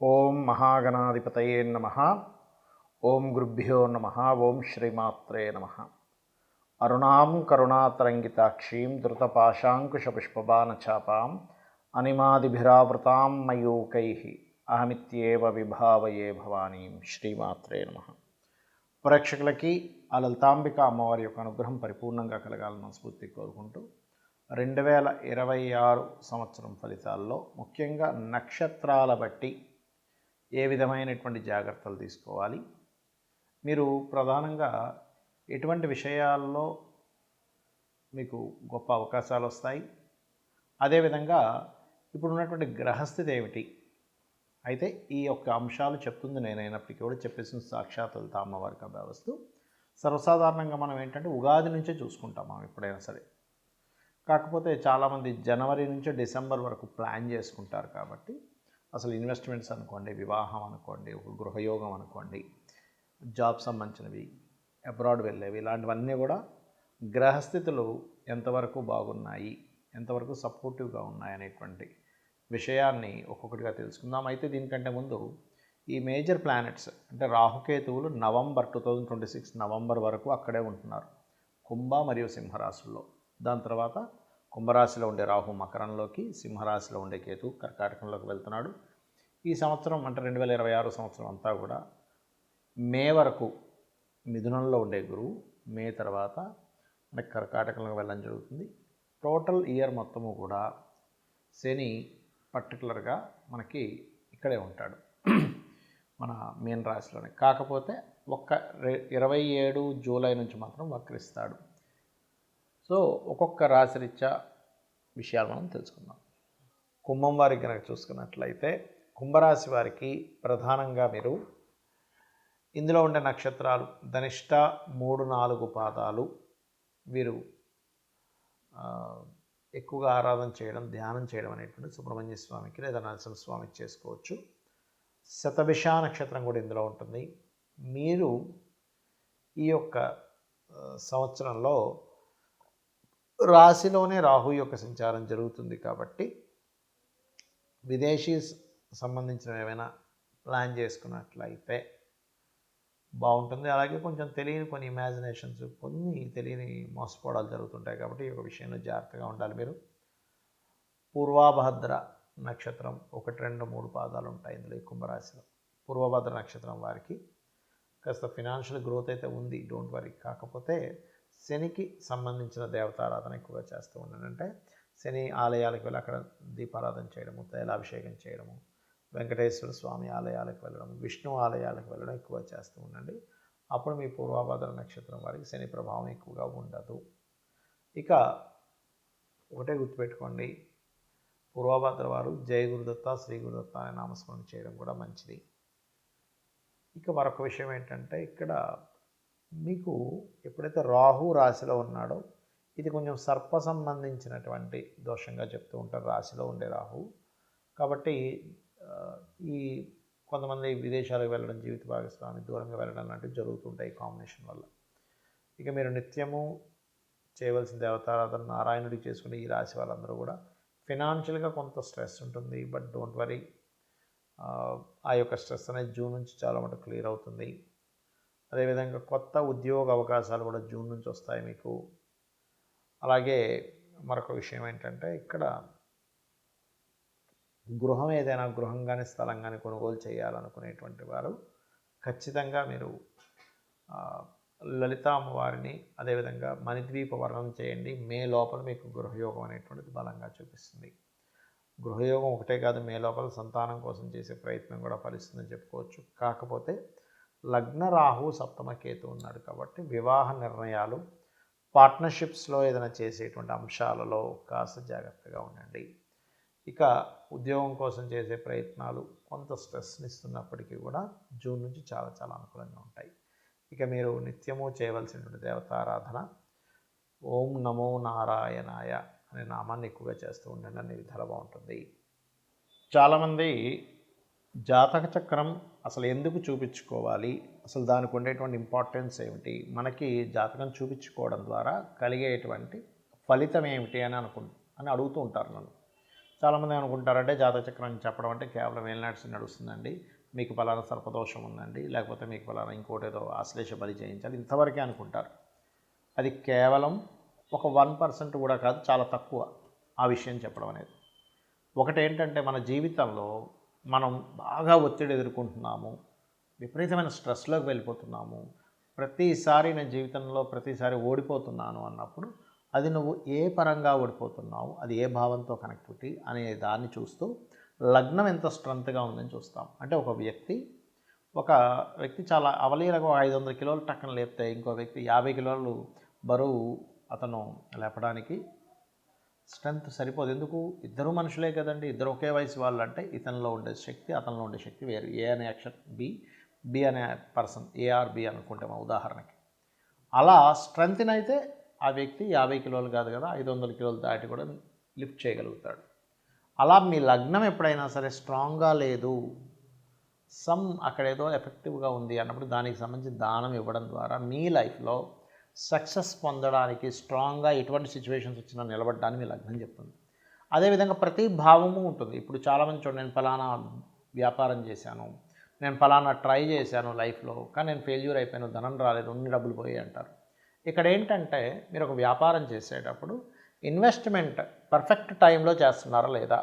ఓం మహాగణాధిపతయే నమ. ఓం గురుభ్యో నమ. ఓం శ్రీమాత్రే నమ. అరుణాం కరుణాతరంగితాక్షీం ధృతపాశాంకుశపుష్పబాణచాపాం అనిమాదిభిరావృతాం మయూకై అహమిత్యేవ విభావయే భవానీం. శ్రీమాత్రే నమ. ప్రేక్షకులకి ఆ లలితాంబిక అమ్మవారి యొక్క అనుగ్రహం పరిపూర్ణంగా కలగాలని మనస్ఫూర్తి కోరుకుంటూ 2026 సంవత్సరం ఫలితాల్లో ముఖ్యంగా నక్షత్రాల బట్టి ఏ విధమైనటువంటి జాగ్రత్తలు తీసుకోవాలి, మీరు ప్రధానంగా ఎటువంటి విషయాల్లో మీకు గొప్ప అవకాశాలు వస్తాయి, అదేవిధంగా ఇప్పుడు ఉన్నటువంటి గ్రహస్థితి ఏమిటి, అయితే ఈ యొక్క అంశాలు చెప్తుంది నేనైనప్పటికీ కూడా చెప్పేసిన సాక్షాత్ లలిత అమ్మవారికి అభ్యవస్తు. సర్వసాధారణంగా మనం ఏంటంటే ఉగాది నుంచే చూసుకుంటాం మనం ఎప్పుడైనా సరే. కాకపోతే చాలామంది జనవరి నుంచి డిసెంబర్ వరకు ప్లాన్ చేసుకుంటారు కాబట్టి అసలు ఇన్వెస్ట్మెంట్స్ అనుకోండి, వివాహం అనుకోండి, ఒక గృహయోగం అనుకోండి, జాబ్ సంబంధించినవి, అబ్రాడ్ వెళ్ళేవి, ఇలాంటివన్నీ కూడా గ్రహస్థితులు ఎంతవరకు బాగున్నాయి, ఎంతవరకు సపోర్టివ్గా ఉన్నాయి అనేటువంటి విషయాన్ని ఒక్కొక్కటిగా తెలుసుకుందాం. అయితే దీనికంటే ముందు ఈ మేజర్ ప్లానెట్స్ అంటే రాహుకేతువులు నవంబర్ 2026 నవంబర్ వరకు అక్కడే ఉంటున్నారు, కుంభ మరియు సింహరాశుల్లో. దాని తర్వాత కుంభరాశిలో ఉండే రాహు మకరంలోకి, సింహరాశిలో ఉండే కేతు కర్కాటకంలోకి వెళ్తున్నాడు. ఈ సంవత్సరం అంటే 2026 సంవత్సరం అంతా కూడా మే వరకు మిథునంలో ఉండే గురువు మే తర్వాత మనకి కర్కాటకంలోకి వెళ్ళడం జరుగుతుంది. టోటల్ ఇయర్ మొత్తము కూడా శని పర్టికులర్గా మనకి ఇక్కడే ఉంటాడు మన మీన రాశిలోనే. కాకపోతే 27 జూలై నుంచి మాత్రం వక్రిస్తాడు. సో ఒక్కొక్క రాశిరీత్యా విషయాలు మనం తెలుసుకుందాం. కుంభం వారికి కనుక చూసుకున్నట్లయితే కుంభరాశి వారికి ప్రధానంగా మీరు ఇందులో ఉండే నక్షత్రాలు ధనిష్ట 3-4 పాదాలు వీరు ఎక్కువగా ఆరాధన చేయడం, ధ్యానం చేయడం అనేటువంటి సుబ్రహ్మణ్య స్వామికి లేదా నరసింహస్వామికి చేసుకోవచ్చు. శతభిష నక్షత్రం కూడా ఇందులో ఉంటుంది. మీరు ఈ యొక్క సంవత్సరంలో రాశిలోనే రాహు యొక్క సంచారం జరుగుతుంది కాబట్టి విదేశీ సంబంధించిన ఏమైనా ప్లాన్ చేసుకున్నట్లయితే బాగుంటుంది. అలాగే కొంచెం తెలియని కొన్ని ఇమాజినేషన్స్, కొన్ని తెలియని మోసపోవడాలు జరుగుతుంటాయి కాబట్టి ఈ యొక్క విషయంలో జాగ్రత్తగా ఉండాలి. మీరు పూర్వభద్ర నక్షత్రం 1, 2, 3 పాదాలు ఉంటాయి ఇందులో ఈ కుంభరాశిలో. పూర్వభద్ర నక్షత్రం వారికి కాస్త ఫినాన్షియల్ గ్రోత్ అయితే ఉంది, డోంట్ వరీ. కాకపోతే శనికి సంబంధించిన దేవతారాధన ఎక్కువగా చేస్తూ ఉండండి. అంటే శని ఆలయాలకు వెళ్ళి అక్కడ దీపారాధన చేయడము, తైలాభిషేకం చేయడము, వెంకటేశ్వర స్వామి ఆలయాలకు వెళ్ళడం, విష్ణు ఆలయాలకు వెళ్ళడం ఎక్కువ చేస్తూ ఉండండి. అప్పుడు మీ పూర్వభద్ర నక్షత్రం వారికి శని ప్రభావం ఎక్కువగా ఉండదు. ఇక ఒకటే గుర్తుపెట్టుకోండి, పూర్వభద్ర వారు జయ గురుదత్త, శ్రీ గురుదత్త అనే నామస్మరణ చేయడం కూడా మంచిది. ఇక మరొక విషయం ఏంటంటే ఇక్కడ మీకు ఎప్పుడైతే రాహు రాశిలో ఉన్నాడో ఇది కొంచెం సర్ప సంబంధించినటువంటి దోషంగా చెప్తూ ఉంటారు రాశిలో ఉండే రాహు. కాబట్టి ఈ కొంతమంది విదేశాలకు వెళ్ళడం, జీవిత భాగస్వామి దూరంగా వెళ్ళడం లాంటివి జరుగుతుంటాయి ఈ కాంబినేషన్ వల్ల. ఇక మీరు నిత్యము చేయవలసిన దేవతారాధన నారాయణుడికి చేసుకునే ఈ రాశి వాళ్ళందరూ కూడా ఫినాన్షియల్గా కొంత స్ట్రెస్ ఉంటుంది. బట్ డోంట్ వరీ, ఆ యొక్క స్ట్రెస్ అనేది జూన్ నుంచి చాలా మటుకు క్లియర్ అవుతుంది. అదేవిధంగా కొత్త ఉద్యోగ అవకాశాలు కూడా జూన్ నుంచి వస్తాయి మీకు. అలాగే మరొక విషయం ఏంటంటే ఇక్కడ గృహం ఏదైనా గృహం కానీ స్థలం కానీ కొనుగోలు చేయాలనుకునేటువంటి వారు ఖచ్చితంగా మీరు లలిత అమ్మవారిని అదేవిధంగా మణిద్వీప వర్ణం చేయండి. మే లోపల మీకు గృహయోగం అనేటువంటిది బలంగా చూపిస్తుంది. గృహయోగం ఒకటే కాదు, మే లోపల సంతానం కోసం చేసే ప్రయత్నం కూడా ఫలిస్తుందని చెప్పుకోవచ్చు. కాకపోతే లగ్న రాహు సప్తమ కేతు ఉన్నాడు కాబట్టి వివాహ నిర్ణయాలు, పార్ట్నర్షిప్స్లో ఏదైనా చేసేటువంటి అంశాలలో కాస్త జాగ్రత్తగా ఉండండి. ఇక ఉద్యోగం కోసం చేసే ప్రయత్నాలు కొంత స్ట్రెస్ని ఇస్తున్నప్పటికీ కూడా జూన్ నుంచి చాలా చాలా అనుకూలంగా ఉంటాయి. ఇక మీరు నిత్యము చేయవలసినటువంటి దేవతారాధన ఓం నమో నారాయణాయ అనే నామాన్ని ఎక్కువగా చేస్తూ ఉండండి, అన్ని విధాలు బాగుంటుంది. చాలామంది జాతక చక్రం అసలు ఎందుకు చూపించుకోవాలి, అసలు దానికి ఉండేటువంటి ఇంపార్టెన్స్ ఏమిటి, మనకి జాతకం చూపించుకోవడం ద్వారా కలిగేటువంటి ఫలితం ఏమిటి అని అడుగుతూ ఉంటారు నన్ను. చాలామంది అనుకుంటారంటే జాతక చక్రం చెప్పడం అంటే కేవలం ఏలినాడ్స్ నడుస్తుందండి, మీకు పలానా సర్పదోషం ఉందండి, లేకపోతే మీకు పలానా ఇంకోటేదో ఆశ్లేష బలి చేయించాలి, ఇంతవరకే అనుకుంటారు. అది కేవలం ఒక 1% కూడా కాదు, చాలా తక్కువ ఆ విషయం చెప్పడం అనేది. ఒకటేంటంటే మన జీవితంలో మనం బాగా ఒత్తిడి ఎదుర్కొంటున్నాము, విపరీతమైన స్ట్రెస్లోకి వెళ్ళిపోతున్నాము, ప్రతిసారి నేను జీవితంలో ప్రతిసారి ఓడిపోతున్నాను అన్నప్పుడు అది నువ్వు ఏ పరంగా ఓడిపోతున్నావు, అది ఏ భావంతో కనెక్టివిటీ అనే దాన్ని చూస్తూ లగ్నం ఎంత స్ట్రెంత్గా ఉందని చూస్తాం. అంటే ఒక వ్యక్తి చాలా అవలీలగా 500 కిలోలు టక్కన లేపితే ఇంకో వ్యక్తి 50 కిలోలు బరువు అతను లేపడానికి స్ట్రెంత్ సరిపోదు. ఎందుకు? ఇద్దరు మనుషులే కదండి, ఇద్దరు ఒకే వయసు వాళ్ళు. అంటే ఇతనిలో ఉండే శక్తి అతనిలో ఉండే శక్తి వేరు. ఏ అనే అక్షరం బి అనే పర్సన్, ఏఆర్బి అనుకుంటే మా ఉదాహరణకి. అలా స్ట్రెంత్ని అయితే ఆ వ్యక్తి 50 కిలోలు కాదు కదా, 500 కిలోలు దాటి కూడా లిఫ్ట్ చేయగలుగుతాడు. అలా మీ లగ్నం ఎప్పుడైనా సరే స్ట్రాంగ్గా లేదు, అక్కడ ఏదో ఎఫెక్టివ్గా ఉంది అన్నప్పుడు దానికి సంబంధించి దానం ఇవ్వడం ద్వారా మీ లైఫ్లో సక్సెస్ పొందడానికి, స్ట్రాంగ్గా ఎటువంటి సిచ్యువేషన్స్ వచ్చినా నిలబడడానికి మీ లగ్నం చెప్తుంది. అదేవిధంగా ప్రతి భావము ఉంటుంది. ఇప్పుడు చాలామంది చూడండి, నేను ఫలానా వ్యాపారం చేశాను, నేను ఫలానా ట్రై చేశాను లైఫ్లో, కానీ నేను ఫెయిల్యూర్ అయిపోయాను, ధనం రాలేదు, ఉన్ని డబ్బులు పోయాయి అంటారు. ఇక్కడ ఏంటంటే మీరు ఒక వ్యాపారం చేసేటప్పుడు ఇన్వెస్ట్మెంట్ పర్ఫెక్ట్ టైంలో చేస్తున్నారా లేదా,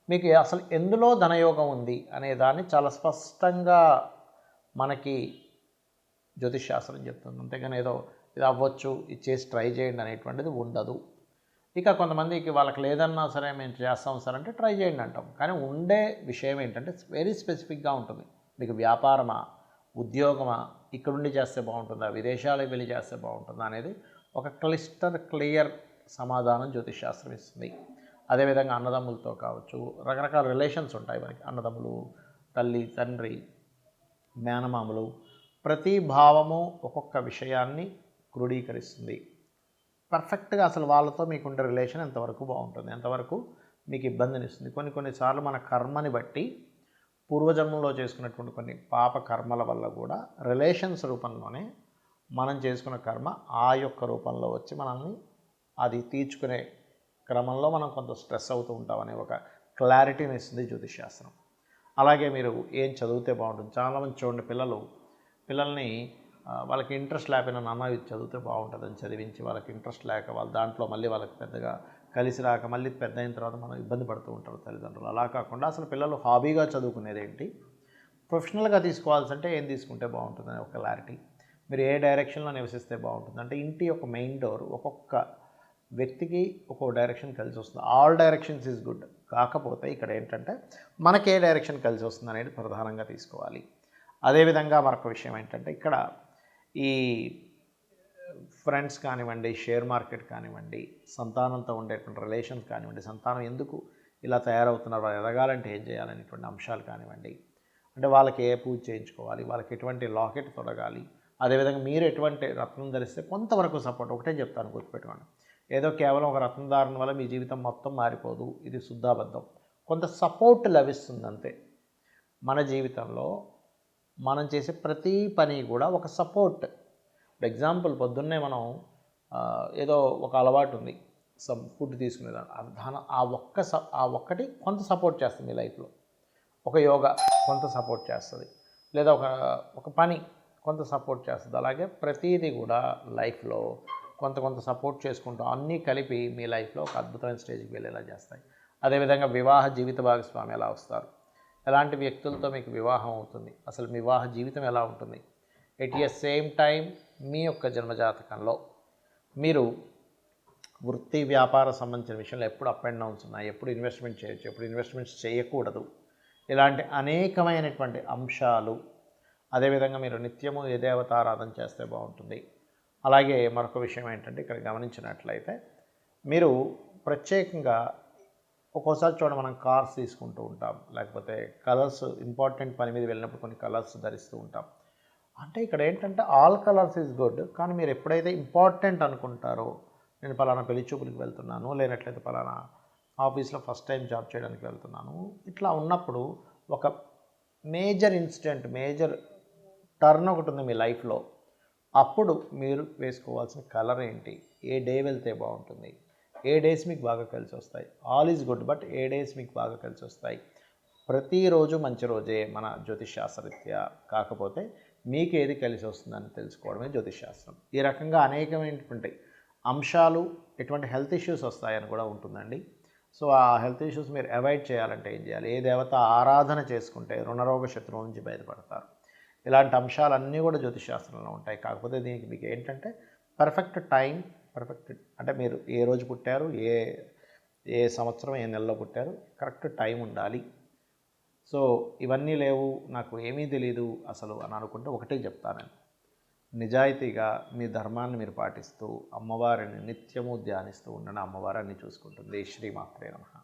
మీకు అసలు ఎందులో ధనయోగం ఉంది అనే దాన్ని చాలా స్పష్టంగా మనకి జ్యోతిష్ శాస్త్రం చెప్తుంది. అంతేగాని ఏదో ఇది అవ్వచ్చు, ఇది చేసి ట్రై చేయండి అనేటువంటిది ఉండదు. ఇక కొంతమందికి వాళ్ళకి లేదన్నా సరే మేము చేస్తాం సార్ అంటే ట్రై చేయండి అంటాం. కానీ ఉండే విషయం ఏంటంటే వెరీ స్పెసిఫిక్గా ఉంటుంది. మీకు వ్యాపారమా, ఉద్యోగమా, ఇక్కడుండి చేస్తే బాగుంటుందా, విదేశాలకు వెళ్ళి చేస్తే బాగుంటుందా అనేది ఒక క్లియర్ సమాధానం జ్యోతిష్ శాస్త్రం ఇస్తుంది. అదేవిధంగా అన్నదమ్ములతో కావచ్చు, రకరకాల రిలేషన్స్ ఉంటాయి మనకి. అన్నదమ్ములు, తల్లి, తండ్రి, మేనమామలు, ప్రతి భావము ఒక్కొక్క విషయాన్ని క్రోడీకరిస్తుంది. పర్ఫెక్ట్గా అసలు వాళ్ళతో మీకుండే రిలేషన్ ఎంతవరకు బాగుంటుంది, ఎంతవరకు మీకు ఇబ్బందినిస్తుంది. కొన్నిసార్లు మన కర్మని బట్టి పూర్వజన్మంలో చేసుకున్నటువంటి కొన్ని పాప కర్మల వల్ల కూడా రిలేషన్స్ రూపంలోనే మనం చేసుకున్న కర్మ ఆ యొక్క రూపంలో వచ్చి మనల్ని అది తీర్చుకునే క్రమంలో మనం కొంత స్ట్రెస్ అవుతూ ఉంటామనే ఒక క్లారిటీని ఇస్తుంది జ్యోతిష్ శాస్త్రం. అలాగే మీరు ఏం చదివితే బాగుంటుంది. చాలామంది చూడండి, పిల్లల్ని వాళ్ళకి ఇంట్రెస్ట్ లేకపోయినా నాన్న ఇది చదివితే బాగుంటుందని చదివించి వాళ్ళకి ఇంట్రెస్ట్ లేక వాళ్ళు దాంట్లో మళ్ళీ వాళ్ళకి పెద్దగా కలిసి రాక మళ్ళీ పెద్ద అయిన తర్వాత మనం ఇబ్బంది పడుతూ ఉంటారు తల్లిదండ్రులు. అలా కాకుండా అసలు పిల్లలు హాబీగా చదువుకునేది ఏంటి, ప్రొఫెషనల్గా తీసుకోవాల్సింటే ఏం తీసుకుంటే బాగుంటుందని ఒక క్లారిటీ, మీరు ఏ డైరెక్షన్లో నివసిస్తే బాగుంటుంది అంటే ఇంటి యొక్క మెయిన్ డోర్ ఒక్కొక్క వ్యక్తికి ఒక్కొక్క డైరెక్షన్ కలిసి వస్తుంది. All directions is good. కాకపోతే ఇక్కడ ఏంటంటే మనకి ఏ డైరెక్షన్ కలిసి వస్తుంది అనేది ప్రధానంగా తీసుకోవాలి. అదేవిధంగా మరొక విషయం ఏంటంటే ఇక్కడ ఈ ఫ్రెండ్స్ కానివ్వండి, షేర్ మార్కెట్ కానివ్వండి, సంతానంతో ఉండేటువంటి రిలేషన్స్ కానివ్వండి, సంతానం ఎందుకు ఇలా తయారవుతున్నారు, వాళ్ళు ఎదగాలంటే ఏం చేయాలనేటువంటి అంశాలు కానివ్వండి, అంటే వాళ్ళకి ఏ పూజ చేయించుకోవాలి, వాళ్ళకి ఎటువంటి లాకెట్ తొడగాలి, అదేవిధంగా మీరు ఎటువంటి రత్నం ధరిస్తే కొంతవరకు సపోర్ట్. ఒకటే చెప్తాను, గుర్తుపెట్టుకోండి, ఏదో కేవలం ఒక రత్నధారణ వల్ల మీ జీవితం మొత్తం మారిపోదు, ఇది శుద్ధాబద్ధం. కొంత సపోర్ట్ లభిస్తుంది అంతే. మన జీవితంలో మనం చేసే ప్రతి పని కూడా ఒక సపోర్ట్. ఫర్ ఎగ్జాంపుల్ పొద్దున్నే మనం ఏదో ఒక అలవాటు ఉంది, ఫుడ్ తీసుకునేదాన్ని, ఆ ఒక్కటి కొంత సపోర్ట్ చేస్తుంది మీ లైఫ్లో. ఒక యోగా కొంత సపోర్ట్ చేస్తుంది, లేదా ఒక పని కొంత సపోర్ట్ చేస్తుంది. అలాగే ప్రతిదీ కూడా లైఫ్లో కొంత సపోర్ట్ చేసుకుంటూ అన్నీ కలిపి మీ లైఫ్లో ఒక అద్భుతమైన స్టేజ్కి వెళ్ళేలా చేస్తాయి. అదేవిధంగా వివాహ జీవిత భాగస్వామి ఎలా వస్తారు, ఎలాంటి వ్యక్తులతో మీకు వివాహం అవుతుంది, అసలు మీ వివాహ జీవితం ఎలా ఉంటుంది, ఎట్ ఎ సేమ్ టైం మీ యొక్క జన్మజాతకంలో మీరు వృత్తి వ్యాపార సంబంధించిన విషయంలో ఎప్పుడు అప్ అండ్ డౌన్స్ ఉన్నాయి, ఎప్పుడు ఇన్వెస్ట్మెంట్ చేయొచ్చు, ఎప్పుడు ఇన్వెస్ట్మెంట్స్ చేయకూడదు, ఇలాంటి అనేకమైనటువంటి అంశాలు. అదేవిధంగా మీరు నిత్యము ఏ దేవతారాధన చేస్తే బాగుంటుంది. అలాగే మరొక విషయం ఏంటంటే ఇక్కడ గమనించినట్లయితే మీరు ప్రత్యేకంగా ఒక్కోసారి చూడండి, మనం కార్స్ తీసుకుంటూ ఉంటాం, లేకపోతే కలర్స్, ఇంపార్టెంట్ పని మీద వెళ్ళినప్పుడు కొన్ని కలర్స్ ధరిస్తూ ఉంటాం. అంటే ఇక్కడ ఏంటంటే ఆల్ కలర్స్ ఈజ్ గుడ్, కానీ మీరు ఎప్పుడైతే ఇంపార్టెంట్ అనుకుంటారో, నేను పలానా పెళ్లి చూపులకు వెళ్తున్నాను, లేనట్లయితే పలానా ఆఫీస్లో ఫస్ట్ టైం జాబ్ చేయడానికి వెళ్తున్నాను, ఇట్లా ఉన్నప్పుడు ఒక మేజర్ ఇన్సిడెంట్, మేజర్ టర్న్ ఒకటి ఉంది మీ లైఫ్లో, అప్పుడు మీరు వేసుకోవాల్సిన కలర్ ఏంటి, ఏ డే వెళ్తే బాగుంటుంది, ఏ డేస్ మీకు బాగా కలిసి వస్తాయి, all is good, but A days మీకు బాగా కలిసి వస్తాయి. ప్రతిరోజు మంచి రోజే మన జ్యోతిషాస్త్రరీత్యా. కాకపోతే మీకు ఏది కలిసి వస్తుందని తెలుసుకోవడమే జ్యోతిషాస్త్రం. ఈ రకంగా అనేకమైనటువంటి అంశాలు, ఎటువంటి హెల్త్ ఇష్యూస్ వస్తాయని కూడా ఉంటుందండి. సో ఆ హెల్త్ ఇష్యూస్ మీరు అవాయిడ్ చేయాలంటే ఏం చేయాలి, ఏ దేవత ఆరాధన చేసుకుంటే రుణరోగ శత్రువు నుంచి బయటపడతారు, ఇలాంటి అంశాలన్నీ కూడా జ్యోతిషాస్త్రంలో ఉంటాయి. కాకపోతే దీనికి మీకు ఏంటంటే పర్ఫెక్ట్ టైం, పర్ఫెక్ట్ అంటే మీరు ఏ రోజు పుట్టారు, ఏ ఏ సంవత్సరం ఏ నెలలో పుట్టారు, కరెక్ట్ టైం ఉండాలి. సో ఇవన్నీ లేవు, నాకు ఏమీ తెలీదు అసలు అని అనుకుంటే ఒకటే చెప్తానండి, నిజాయితీగా మీ ధర్మాన్ని మీరు పాటిస్తూ అమ్మవారిని నిత్యము ధ్యానిస్తూ ఉండడం, అమ్మవారిని చూసుకుంటుంది. శ్రీమాత్రే నమః.